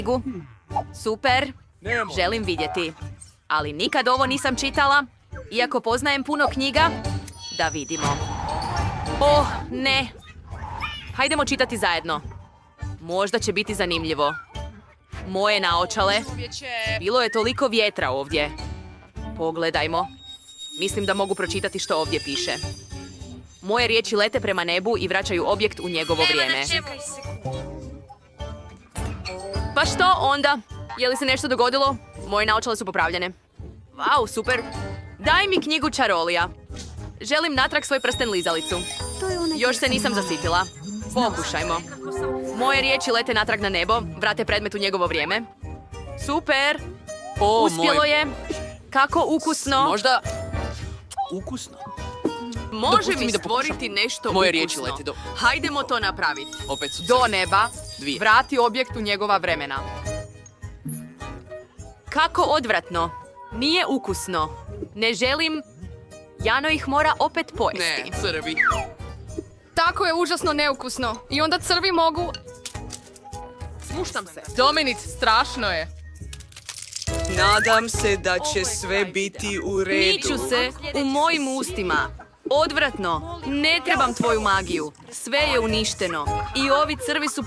knjigu. Super. Želim vidjeti. Ali nikad ovo nisam čitala. Iako poznajem puno knjiga. Da vidimo. Oh, ne. Hajdemo čitati zajedno. Možda će biti zanimljivo. Moje naočale. Bilo je toliko vjetra ovdje. Pogledajmo. Mislim da mogu pročitati što ovdje piše. Moje riječi lete prema nebu i vraćaju objekt u njegovo vrijeme. Pa što onda? Je li se nešto dogodilo? Moje naočale su popravljene. Wow, super. Daj mi knjigu Čarolija. Želim natrag svoj prsten lizalicu. Još se nisam zasitila. Pokušajmo. Moje riječi lete natrag na nebo, vrate predmet u njegovo vrijeme. Super. Uspjelo je. Kako ukusno. Možda... Ukusno? Može mi stvoriti nešto Moje ukusno. riječi lete do... Hajdemo to napraviti. Opet su Do neba. Dvije. Vrati objekt u njegova vremena. Kako odvratno. Nije ukusno. Ne želim... Jano ih mora opet pojesti. Ne, crvi. Tako je užasno neukusno. I onda crvi mogu... Smuštam se. Dominic, strašno je. Nadam se da će sve biti u redu. Niću se u mojim ustima. Odvratno. Ne trebam tvoju magiju. Sve je uništeno. I ovi crvi su